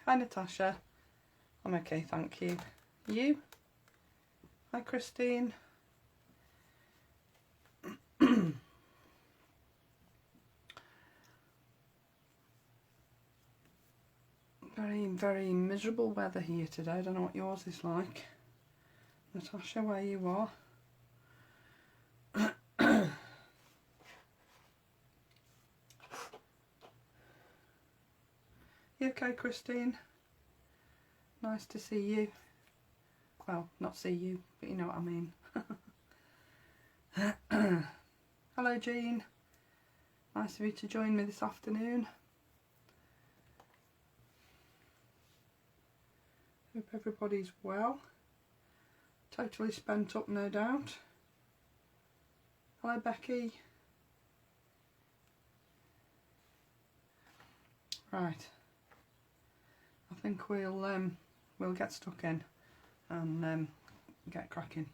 Hi Natasha. I'm okay, thank you. You? Hi Christine. Very miserable weather here today. I don't know what yours is like. Natasha, where you are? You okay, Christine? Nice to see you. Well, not see you, but you know what I mean. Hello, Jean. Nice of you to join me this afternoon. Hope everybody's well. Totally spent up, no doubt. Hello, Becky. Right. I think we'll get stuck in and get cracking.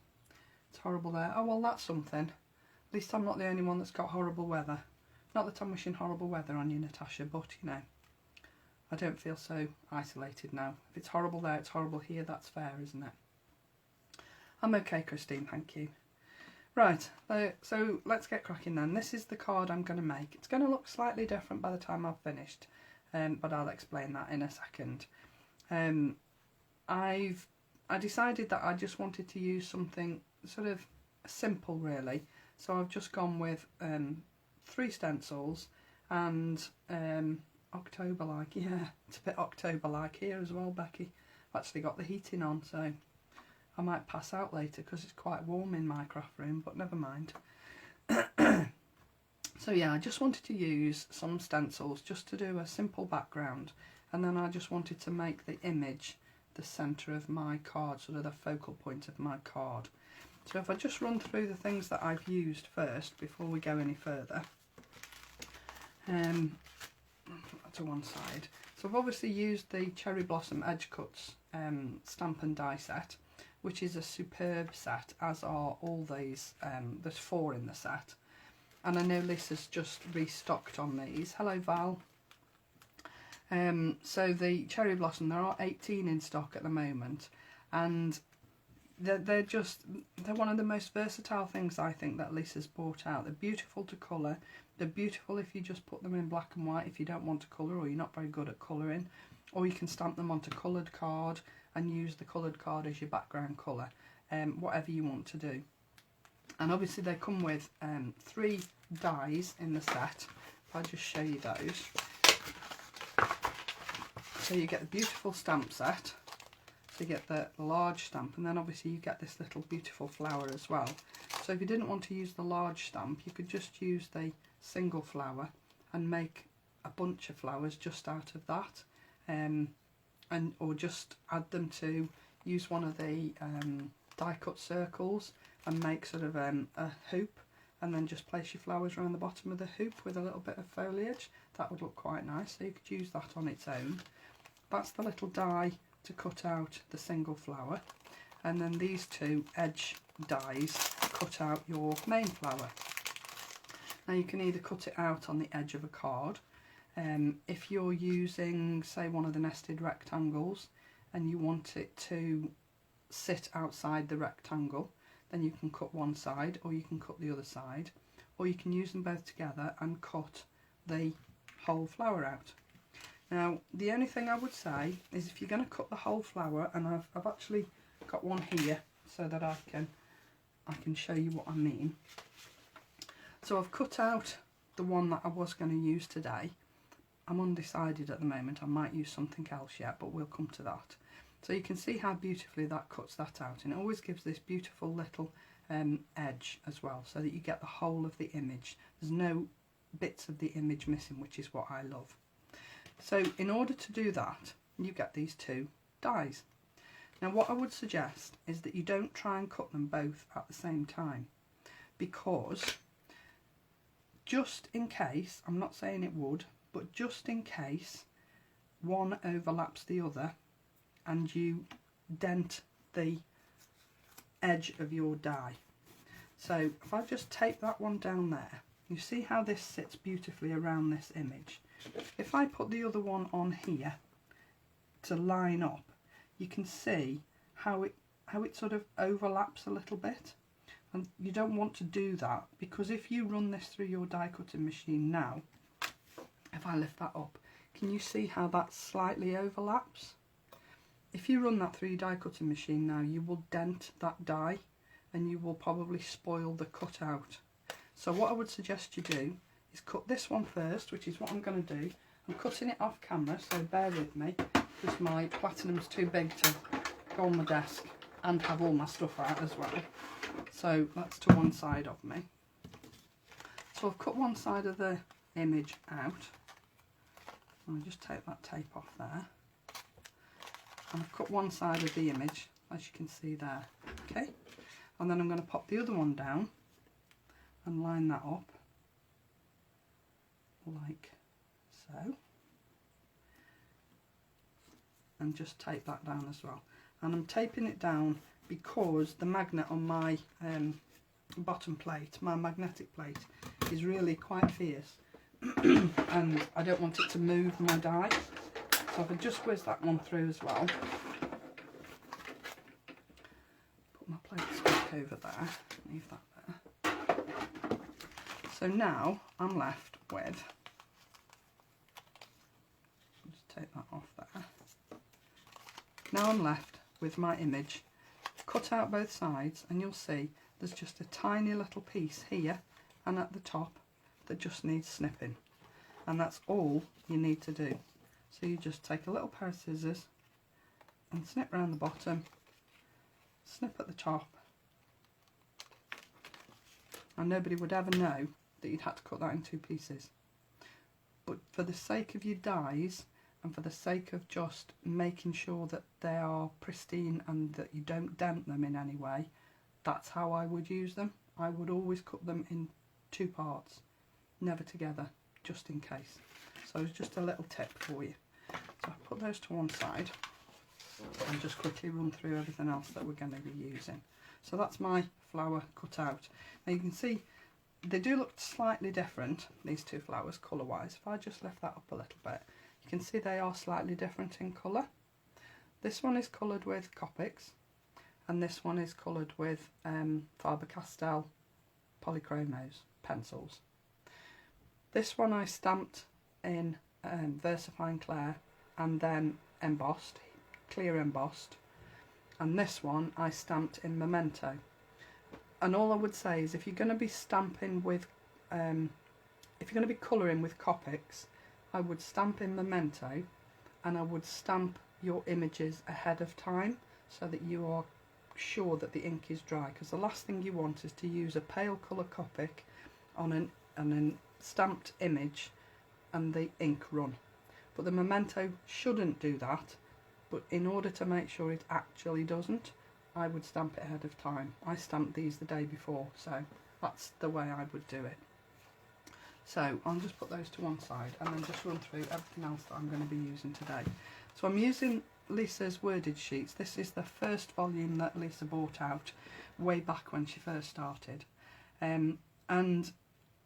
It's horrible there. Oh well, that's something. At least I'm not the only one that's got horrible weather. Not that I'm wishing horrible weather on you, Natasha, but you know, I don't feel so isolated now. If it's horrible there, it's horrible here. That's fair, isn't it? I'm okay, Christine, thank you. Right, so let's get cracking then. This is the card I'm going to make. It's going to look slightly different by the time I've finished, but I'll explain that in a second. I decided that I just wanted to use something sort of simple, really. So I've just gone with 3 stencils and October-like. Yeah, it's a bit October-like here as well, Becky. I've actually got the heating on, so I might pass out later because it's quite warm in my craft room, but never mind. So yeah, I just wanted to use some stencils just to do a simple background, and then I just wanted to make the image the centre of my card, sort of the focal point of my card. So if I just run through the things that I've used first before we go any further, to one side. So I've obviously used the Cherry Blossom Edge Cuts stamp and die set, which is a superb set, as are all these. There's 4 in the set, and I know Lisa's just restocked on these. Hello, Val. So the Cherry Blossom, there are 18 in stock at the moment, and they're one of the most versatile things I think that Lisa's brought out. They're beautiful to colour. They're beautiful if you just put them in black and white if you don't want to colour, or you're not very good at colouring, or you can stamp them onto coloured card and use the coloured card as your background colour, whatever you want to do. And obviously they come with 3 dies in the set. If I just show you those. So you get the beautiful stamp set, so you get the large stamp, and then obviously you get this little beautiful flower as well. So if you didn't want to use the large stamp, you could just use the single flower and make a bunch of flowers just out of that, or just add them to, use one of the die cut circles and make sort of a hoop, and then just place your flowers around the bottom of the hoop with a little bit of foliage. That would look quite nice, so you could use that on its own. That's the little die to cut out the single flower, and then these 2 edge dies cut out your main flower. Now you can either cut it out on the edge of a card, if you're using, say, one of the nested rectangles and you want it to sit outside the rectangle, then you can cut one side, or you can cut the other side, or you can use them both together and cut the whole flower out. Now the only thing I would say is, if you're going to cut the whole flower, and I've actually got one here so that I can show you what I mean. So I've cut out the one that I was going to use today. I'm undecided at the moment, I might use something else yet, but we'll come to that. So you can see how beautifully that cuts that out, and it always gives this beautiful little edge as well, so that you get the whole of the image. There's no bits of the image missing, which is what I love. So in order to do that, you get these 2 dies. Now what I would suggest is that you don't try and cut them both at the same time, because just in case, I'm not saying it would, but just in case one overlaps the other and you dent the edge of your die. So if I just take that one down there, you see how this sits beautifully around this image. If I put the other one on here, to line up, you can see how it sort of overlaps a little bit, and you don't want to do that, because if you run this through your die cutting machine now, if I lift that up, can you see how that slightly overlaps? If you run that through your die cutting machine now, you will dent that die and you will probably spoil the cutout. So what I would suggest you do is cut this one first, which is what I'm going to do. I'm cutting it off camera, so bear with me, because my platinum's too big to go on my desk and have all my stuff out as well. So that's to one side of me. So I've cut one side of the image out. I'll just take that tape off there. And I've cut one side of the image, as you can see there. Okay, and then I'm going to pop the other one down and line that up like so, and just tape that down as well. And I'm taping it down because the magnet on my bottom plate, my magnetic plate, is really quite fierce and I don't want it to move my die. So if I just whiz that one through as well, put my plate back over there, leave that there. So now I'm left with, just take that off there. Now I'm left with my image cut out both sides, and you'll see there's just a tiny little piece here and at the top that just needs snipping, and that's all you need to do. So you just take a little pair of scissors and snip around the bottom, snip at the top, and nobody would ever know that you'd had to cut that in two pieces. But for the sake of your dies, and for the sake of just making sure that they are pristine and that you don't dent them in any way, that's how I would use them. I would always cut them in two parts, never together, just in case. So it's just a little tip for you. So I'll put those to one side and just quickly run through everything else that we're going to be using. So that's my flower cut out. Now you can see they do look slightly different, these two flowers, colour wise. If I just lift that up a little bit, you can see they are slightly different in colour. This one is coloured with Copics, and this one is coloured with Faber-Castell Polychromos pencils. This one I stamped in VersaFine Clair and then embossed, clear embossed, and this one I stamped in Memento. And all I would say is, if you're going to be stamping with, if you're going to be colouring with Copics, I would stamp in Memento, and I would stamp your images ahead of time so that you are sure that the ink is dry, because the last thing you want is to use a pale colour Copic on an stamped image and the ink run. But the Memento shouldn't do that, but in order to make sure it actually doesn't, I would stamp it ahead of time. I stamped these the day before, so that's the way I would do it. So I'll just put those to one side and then just run through everything else that I'm going to be using today. So I'm using Lisa's wordage sheets. This is the first volume that Lisa bought out way back when she first started. And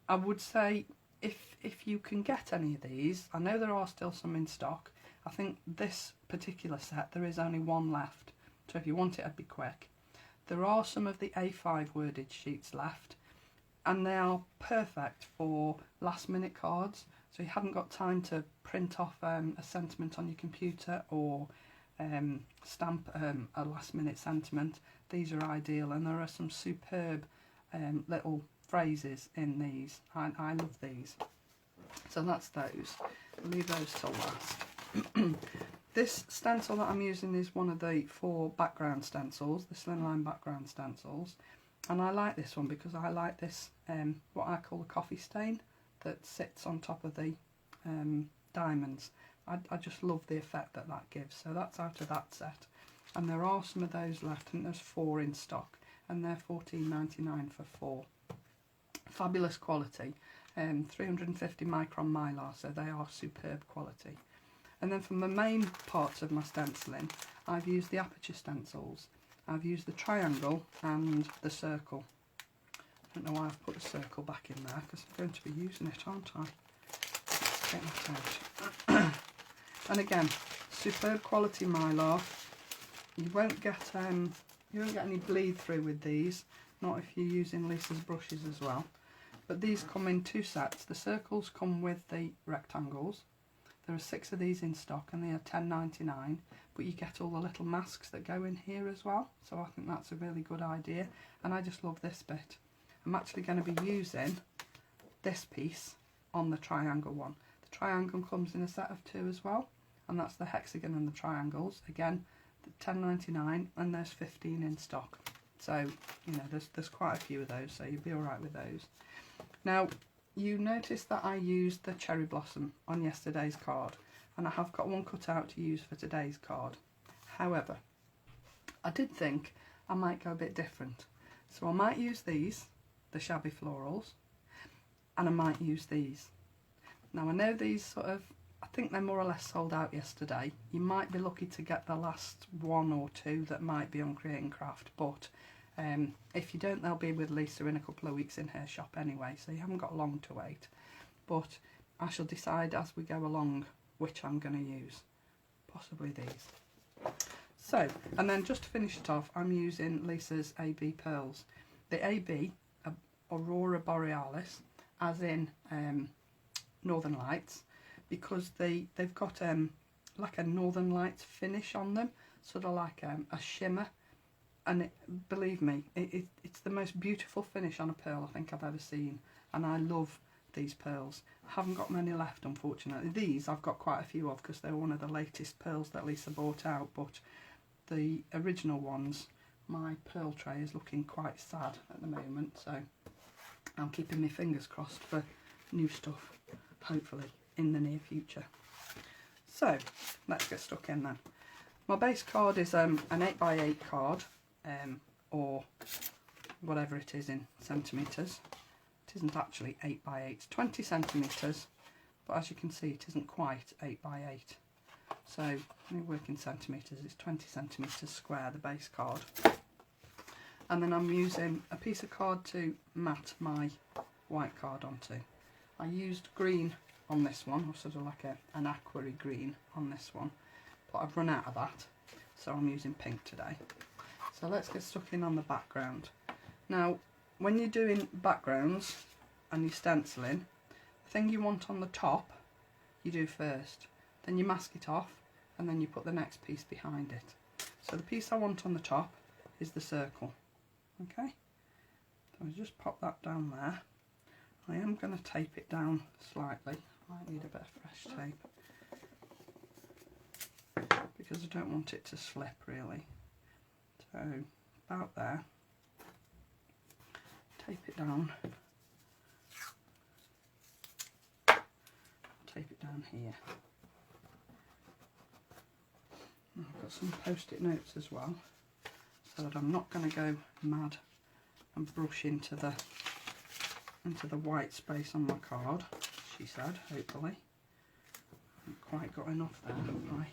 I would say, if you can get any of these, I know there are still some in stock. I think this particular set, there is only one left. So if you want it, I'd be quick. There are some of the A5 wordage sheets left, and they are perfect for last minute cards. So you haven't got time to print off a sentiment on your computer or stamp a last minute sentiment. These are ideal, and there are some superb little phrases in these. I love these. So that's those. I'll leave those till last. This stencil that I'm using is one of the 4 background stencils, the Slimline background stencils. And I like this one because I like this, what I call a coffee stain that sits on top of the diamonds. I just love the effect that that gives. So that's out of that set. And there are some of those left, and there's 4 in stock. And they're $14.99 for 4. Fabulous quality. 350 micron mylar, so they are superb quality. And then for my main parts of my stenciling, I've used the aperture stencils. I've used the triangle and the circle. I don't know why I've put the circle back in there, because I'm going to be using it, aren't I? Let's take that out. And again, superb quality mylar. You won't get any bleed through with these, not if you're using Lisa's brushes as well. But these come in 2 sets. The circles come with the rectangles. There are 6 of these in stock and they are £10.99, but you get all the little masks that go in here as well, so I think that's a really good idea, and I just love this bit. I'm actually going to be using this piece on the triangle one. The triangle comes in a set of 2 as well, and that's the hexagon and the triangles. Again, £10.99, and there's 15 in stock. So, you know, there's quite a few of those, so you'll be alright with those. Now, you notice that I used the cherry blossom on yesterday's card, and I have got one cut out to use for today's card. However, I did think I might go a bit different. So I might use these, the shabby florals, and I might use these. Now I know these sort of, I think they're more or less sold out yesterday. You might be lucky to get the last 1 or 2 that might be on Create and Craft, but if you don't, they'll be with Lisa in a couple of weeks in her shop anyway, so you haven't got long to wait. But I shall decide as we go along which I'm going to use. Possibly these. So, and then just to finish it off, I'm using Lisa's AB pearls. The AB, Aurora Borealis, as in Northern Lights, because they've got like a Northern Lights finish on them, sort of like a shimmer. And believe me, it's the most beautiful finish on a pearl I think I've ever seen, and I love these pearls. I haven't got many left, unfortunately. These I've got quite a few of because they're one of the latest pearls that Lisa bought out, but the original ones, my pearl tray is looking quite sad at the moment, so I'm keeping my fingers crossed for new stuff, hopefully in the near future. So let's get stuck in then. My base card is an 8x8 card, or whatever it is in centimetres. It isn't actually 8x8, it's 20 centimetres, but as you can see it isn't quite 8x8. So let me work in centimetres, it's 20 centimetres square, the base card. And then I'm using a piece of card to mat my white card onto. I used green on this one, or sort of like an aquary green on this one, but I've run out of that, so I'm using pink today. So let's get stuck in on the background. Now, when you're doing backgrounds and you're stenciling, the thing you want on the top, you do first. Then you mask it off, and then you put the next piece behind it. So the piece I want on the top is the circle. Okay? So I'll just pop that down there. I am going to tape it down slightly. Might need a bit of fresh tape, because I don't want it to slip really. So about there, tape it down, tape it down here. And I've got some post-it notes as well, so that I'm not going to go mad and brush into the white space on my card, she said, hopefully. I haven't quite got enough there, have I?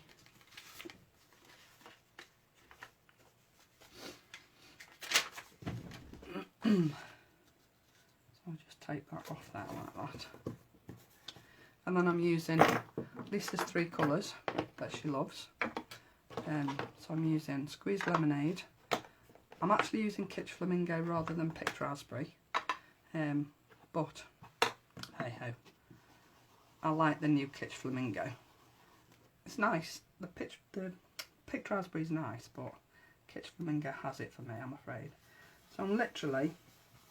So I'll just take that off there like that. And then I'm using Lisa's 3 colours that she loves. So I'm using Squeezed Lemonade. I'm actually using Kitsch Flamingo rather than Picked Raspberry. But hey ho. I like the new Kitsch Flamingo. It's nice. The Picked Raspberry is nice, but Kitsch Flamingo has it for me, I'm afraid. So I'm literally,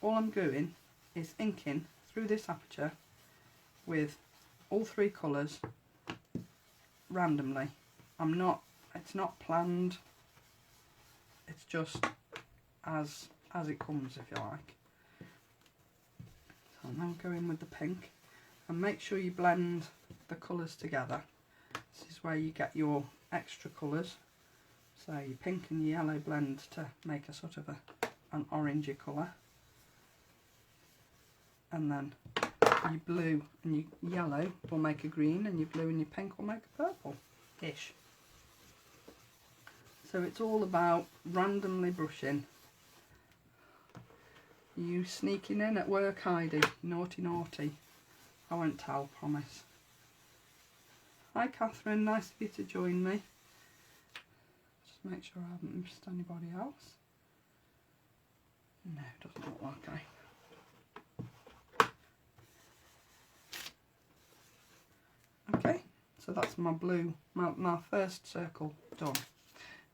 all I'm doing is inking through this aperture with all 3 colours randomly. It's not planned, it's just as it comes, if you like. So I'm now going with the pink, and make sure you blend the colours together. This is where you get your extra colours. So your pink and your yellow blend to make a sort of an orangey colour, and then your blue and your yellow will make a green, and your blue and your pink will make a purple-ish. So it's all about randomly brushing. You sneaking in at work, Heidi? Naughty naughty. I won't tell, promise. Hi Catherine, nice of you to join me. Just make sure I haven't missed anybody else. No, it doesn't look like I. Okay, so that's my blue, my first circle done.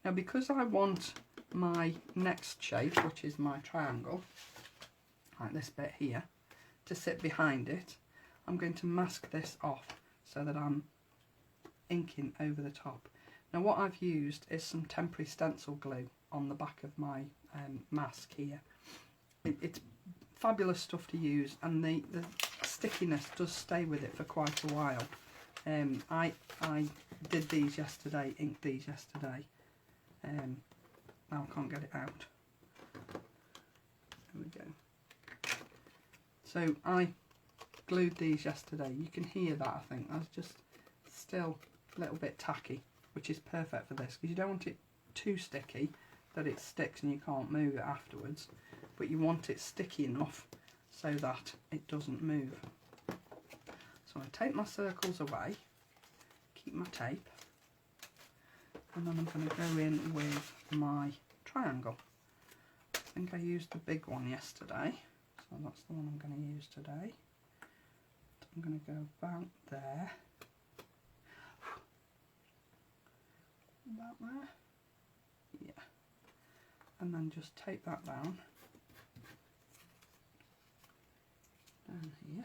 Now because I want my next shape, which is my triangle, like this bit here, to sit behind it, I'm going to mask this off so that I'm inking over the top. Now what I've used is some temporary stencil glue on the back of my mask here. It's fabulous stuff to use, and the stickiness does stay with it for quite a while. I did these yesterday, inked these yesterday. Now I can't get it out. There we go. So I glued these yesterday. You can hear that, I think. That's just still a little bit tacky, which is perfect for this, because you don't want it too sticky that it sticks and you can't move it afterwards, but you want it sticky enough so that it doesn't move. So I take my circles away, keep my tape, and then I'm going to go in with my triangle. I think I used the big one yesterday, so that's the one I'm going to use today. I'm going to go about there, about there, yeah, and then just take that down here,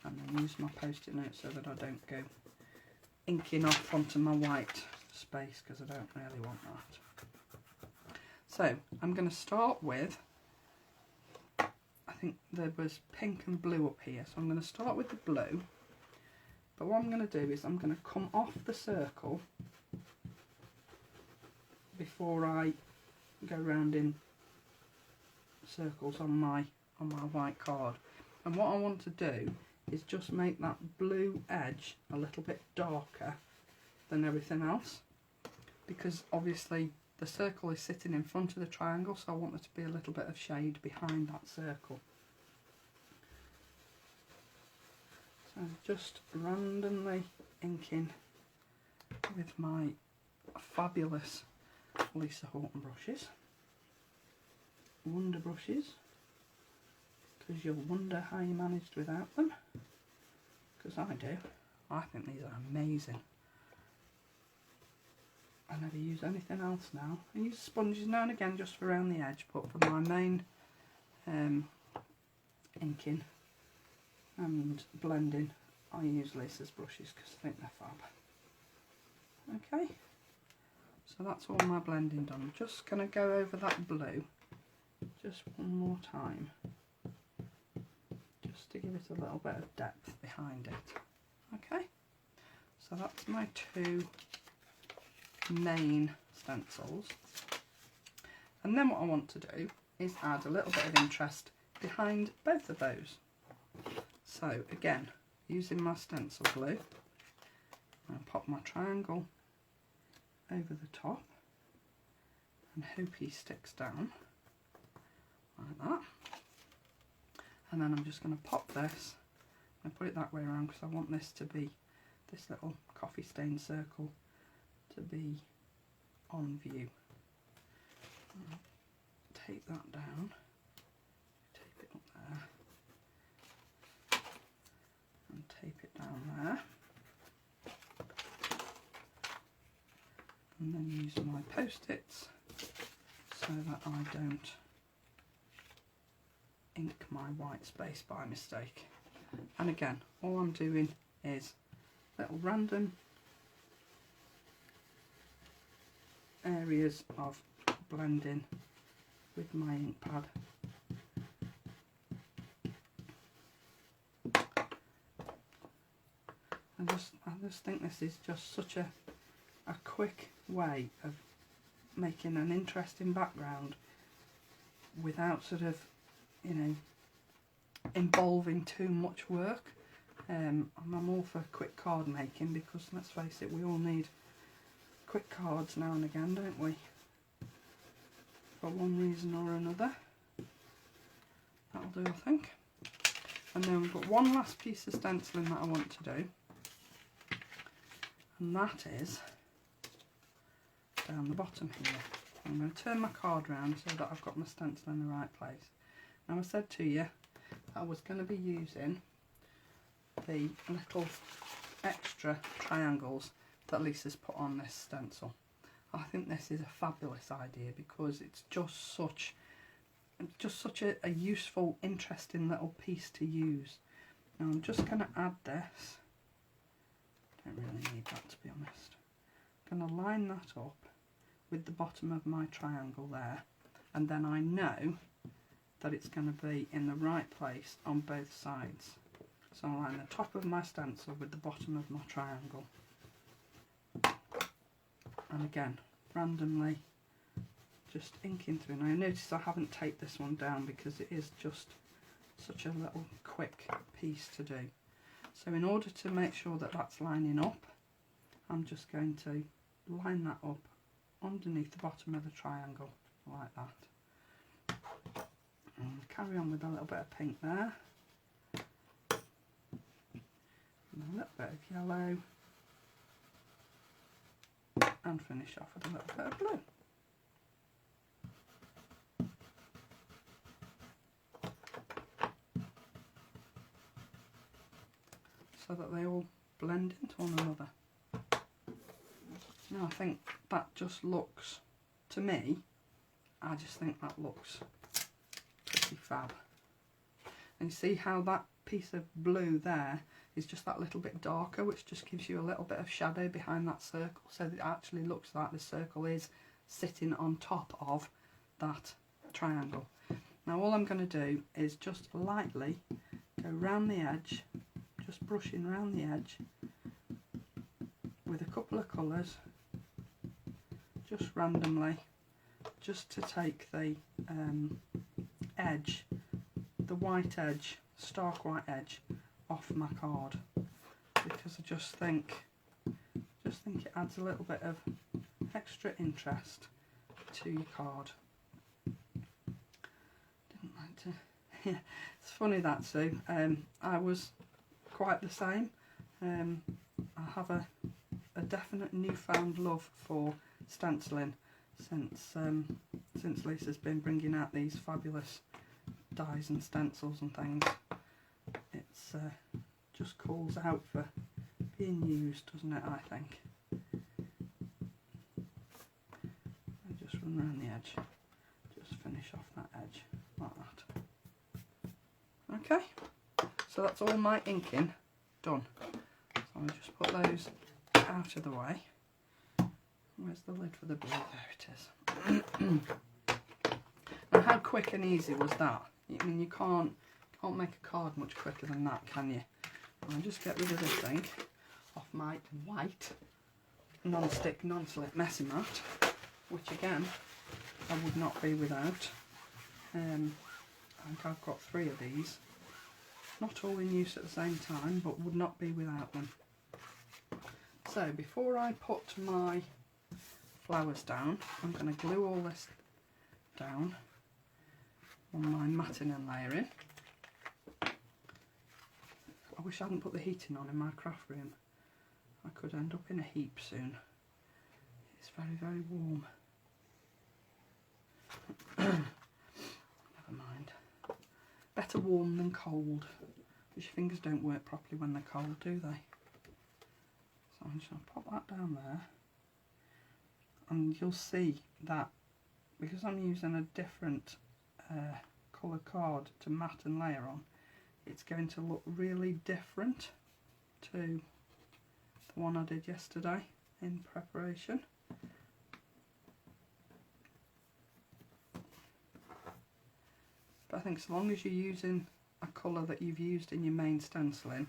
and then use my post-it note so that I don't go inking off onto my white space, because I don't really want that. So I'm going to start with, I think there was pink and blue up here, so I'm going to start with the blue, but what I'm going to do is I'm going to come off the circle before I go round in circles on my white card. And what I want to do is just make that blue edge a little bit darker than everything else, because obviously the circle is sitting in front of the triangle, so I want there to be a little bit of shade behind that circle. So just randomly inking with my fabulous Lisa Horton brushes, wonder brushes, because you'll wonder how you managed without them, because I do. I think these are amazing. I never use anything else now. I use sponges now and again just for around the edge, but for my main inking and blending I use Lisa's brushes because I think they're fab. Okay, so that's all my blending done. I'm just going to go over that blue just one more time, just to give it a little bit of depth behind it. Okay, so that's my two main stencils, and then what I want to do is add a little bit of interest behind both of those. So again, using my stencil glue, I'll pop my triangle over the top and hope he sticks down like that, and then I'm just going to pop this and put it that way around because I want this to be, this little coffee stain circle to be on view. I'll take that down, tape it up there and tape it down there, and then use my post-its so that I don't ink my white space by mistake. And again, all I'm doing is little random areas of blending with my ink pad. I just think this is just such a quick way of making an interesting background without sort of, you know, involving too much work. I'm all for quick card making because, let's face it, we all need quick cards now and again, don't we? For one reason or another. That'll do, I think. And then we've got one last piece of stenciling that I want to do, and that is down the bottom here. I'm going to turn my card round so that I've got my stencil in the right place. Now, I said to you I was going to be using the little extra triangles that Lisa's put on this stencil. I think this is a fabulous idea because it's just such a useful, interesting little piece to use. Now I'm just going to add this. Don't really need that, to be honest. I'm going to line that up with the bottom of my triangle there, and then I know that it's going to be in the right place on both sides. So I'll line the top of my stencil with the bottom of my triangle. And again, randomly just inking through. Now, notice I haven't taped this one down because it is just such a little quick piece to do. So in order to make sure that that's lining up, I'm just going to line that up underneath the bottom of the triangle like that. And carry on with a little bit of pink there, and a little bit of yellow, and finish off with a little bit of blue. So that they all blend into one another. Now I think that just looks, to me, I just think that looks pretty fab. And you see how that piece of blue there is just that little bit darker, which just gives you a little bit of shadow behind that circle, so that it actually looks like the circle is sitting on top of that triangle. Now all I'm going to do is just lightly go round the edge, just brushing round the edge with a couple of colours, just randomly, just to take the edge, the white edge, stark white edge, off my card, because I just think it adds a little bit of extra interest to your card. Didn't like to. Yeah, it's funny that, Sue. I was quite the same. I have a definite newfound love for stenciling since Lisa's been bringing out these fabulous dies and stencils and things. It's just calls out for being used, doesn't it, I think. I just run around the edge, just finish off that edge like that. Okay, so that's all my inking done. So I'll just put those out of the way. Where's the lid for the blue? There it is. And how quick and easy was that? I mean, you can't make a card much quicker than that, can you? I'll just get rid of this thing off my white non-stick, non-slip messy mat, which again I would not be without. I think I've got 3 of these, not all in use at the same time, but would not be without them. So before I put my flowers down, I'm going to glue all this down on my matting and layering. I wish I hadn't put the heating on in my craft room. I could end up in a heap soon. It's very, very warm. Never mind. Better warm than cold, because your fingers don't work properly when they're cold, do they? So I'm just going to pop that down there, and you'll see that because I'm using a different colour card to mat and layer on, it's going to look really different to the one I did yesterday in preparation. But I think as long as you're using a colour that you've used in your main stenciling,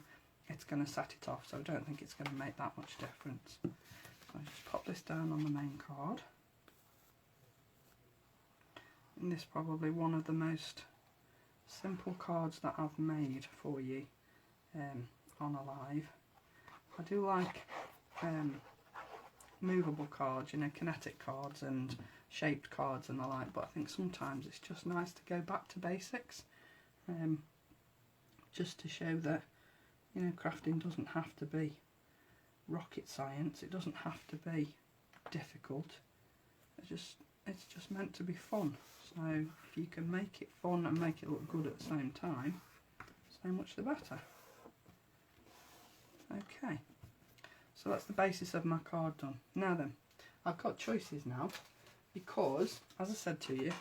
it's going to set it off, so I don't think it's going to make that much difference. So I just pop this down on the main card. And this is probably one of the most simple cards that I've made for you on a live. I do like movable cards, you know, kinetic cards and shaped cards and the like, but I think sometimes it's just nice to go back to basics. just to show that, you know, crafting doesn't have to be rocket science, it doesn't have to be difficult, it's just meant to be fun. So if you can make it fun and make it look good at the same time, so much the better. Okay, so that's the basis of my card done. Now then, I've got choices now, because as I said to you,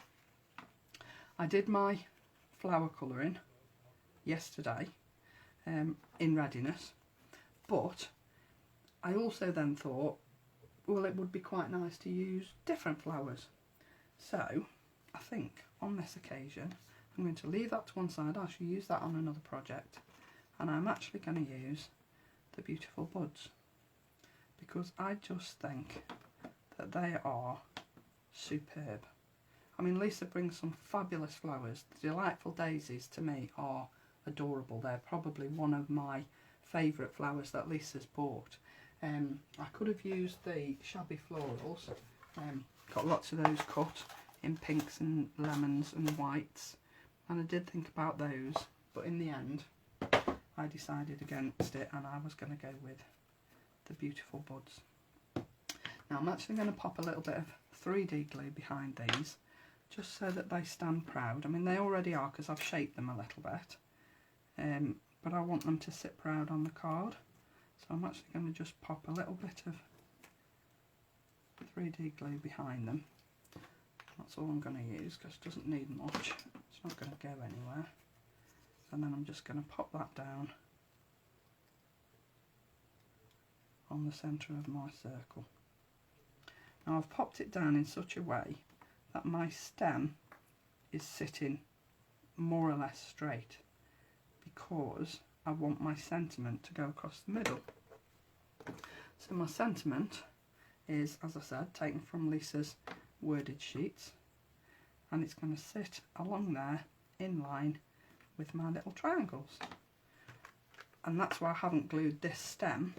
I did my flower colouring yesterday in readiness, but I also then thought, well, it would be quite nice to use different flowers. So I think on this occasion I'm going to leave that to one side. I shall use that on another project, and I'm actually going to use the beautiful buds, because I just think that they are superb. I mean, Lisa brings some fabulous flowers. The delightful daisies to me are adorable. They're probably one of my favourite flowers that Lisa's bought. I could have used the shabby florals, got lots of those cut in pinks and lemons and whites, and I did think about those, but in the end I decided against it, and I was going to go with the beautiful buds. Now I'm actually going to pop a little bit of 3D glue behind these, just so that they stand proud. I mean, they already are, because I've shaped them a little bit, but I want them to sit proud on the card. So I'm actually going to just pop a little bit of 3D glue behind them. That's all I'm going to use, because it doesn't need much. It's not going to go anywhere. And then I'm just going to pop that down on the centre of my circle. Now I've popped it down in such a way that my stem is sitting more or less straight, because I want my sentiment to go across the middle. So my sentiment is, as I said, taken from Lisa's worded sheets, and it's going to sit along there in line with my little triangles. And that's why I haven't glued this stem,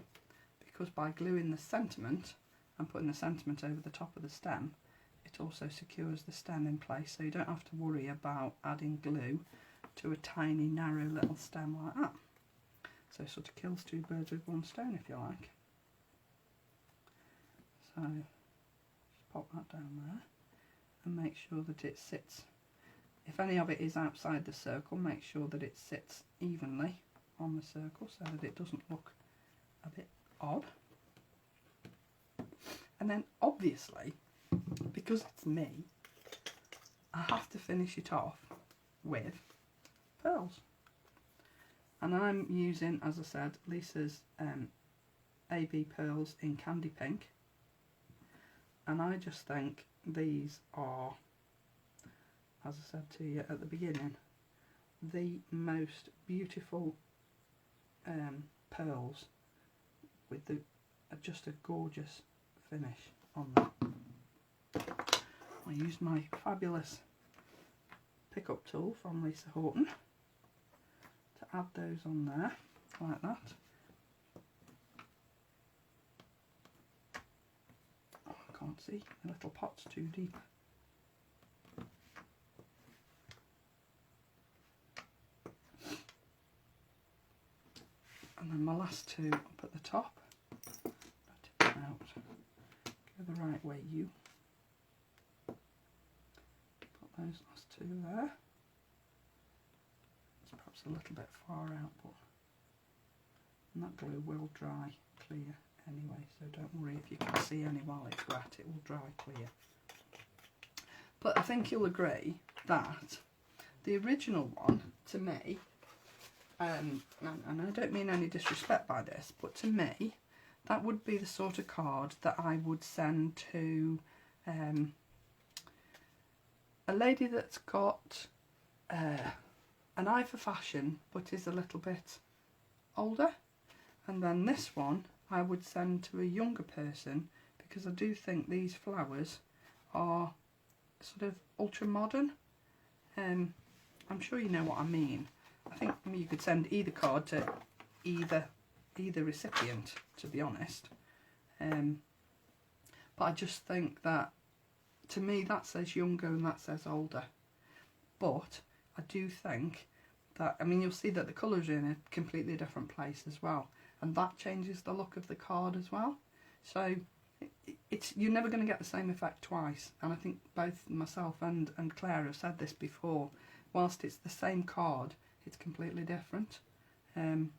because by gluing the sentiment and putting the sentiment over the top of the stem, it also secures the stem in place, so you don't have to worry about adding glue to a tiny narrow little stem like that. So sort of kills two birds with one stone, if you like. So just pop that down there and make sure that it sits, if any of it is outside the circle, make sure that it sits evenly on the circle so that it doesn't look a bit odd. And then obviously, because it's me, I have to finish it off with pearls. And I'm using, as I said, Lisa's AB pearls in Candy Pink. And I just think these are, as I said to you at the beginning, the most beautiful pearls with just a gorgeous finish on them. I used my fabulous pickup tool from Lisa Horton to add those on there, like that. Oh, I can't see, the little pot's too deep. And then my last two up at the top. Let it out. Go the right way, you. Put those last two there. It's perhaps a little bit far out, but and that glue will dry clear anyway, so don't worry if you can see any while it's wet, it will dry clear. But I think you'll agree that the original one, to me, and I don't mean any disrespect by this, but to me, that would be the sort of card that I would send to a lady that's got an eye for fashion but is a little bit older. And then this one I would send to a younger person, because I do think these flowers are sort of ultra modern. I'm sure you know what I mean. I think you could send either card to either recipient, to be honest. But I just think that, to me, that says younger and that says older. But I do think that, I mean, you'll see that the colours are in a completely different place as well, and that changes the look of the card as well. So you're never going to get the same effect twice, and I think both myself and Claire have said this before. Whilst it's the same card, it's completely different, and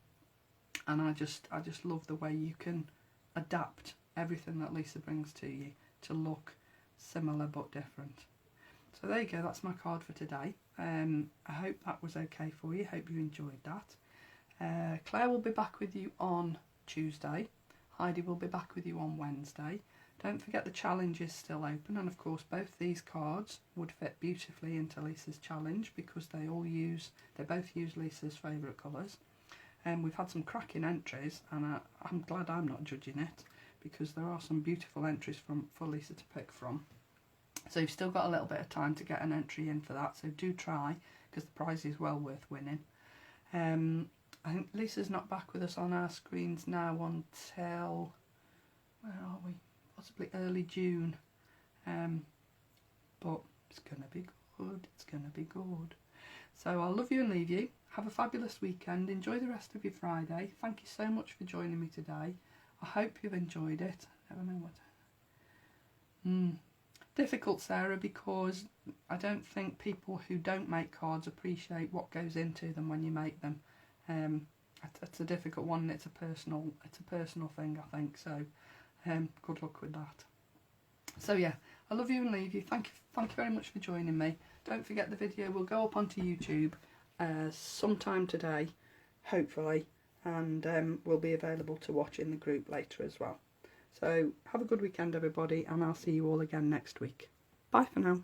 I just love the way you can adapt everything that Lisa brings to you to look similar but different. So there you go, that's my card for today. I hope that was okay for you, hope you enjoyed that. Claire will be back with you on Tuesday, Heidi will be back with you on Wednesday. Don't forget the challenge is still open, and of course both these cards would fit beautifully into Lisa's challenge because they both use Lisa's favourite colours. We've had some cracking entries, and I'm glad I'm not judging it, because there are some beautiful entries for Lisa to pick from. So you've still got a little bit of time to get an entry in for that, so do try, because the prize is well worth winning. I think Lisa's not back with us on our screens now until, where are we? Possibly early June. But it's going to be good, it's going to be good. So I'll love you and leave you. Have a fabulous weekend, enjoy the rest of your Friday. Thank you so much for joining me today. I hope you've enjoyed it. I don't know what... Difficult, Sarah, because I don't think people who don't make cards appreciate what goes into them when you make them. It's a difficult one, and it's a personal thing, I think. So good luck with that. So yeah, I love you and leave you. Thank you very much for joining me. Don't forget the video will go up onto YouTube sometime today, hopefully, and will be available to watch in the group later as well. So have a good weekend, everybody, and I'll see you all again next week. Bye for now.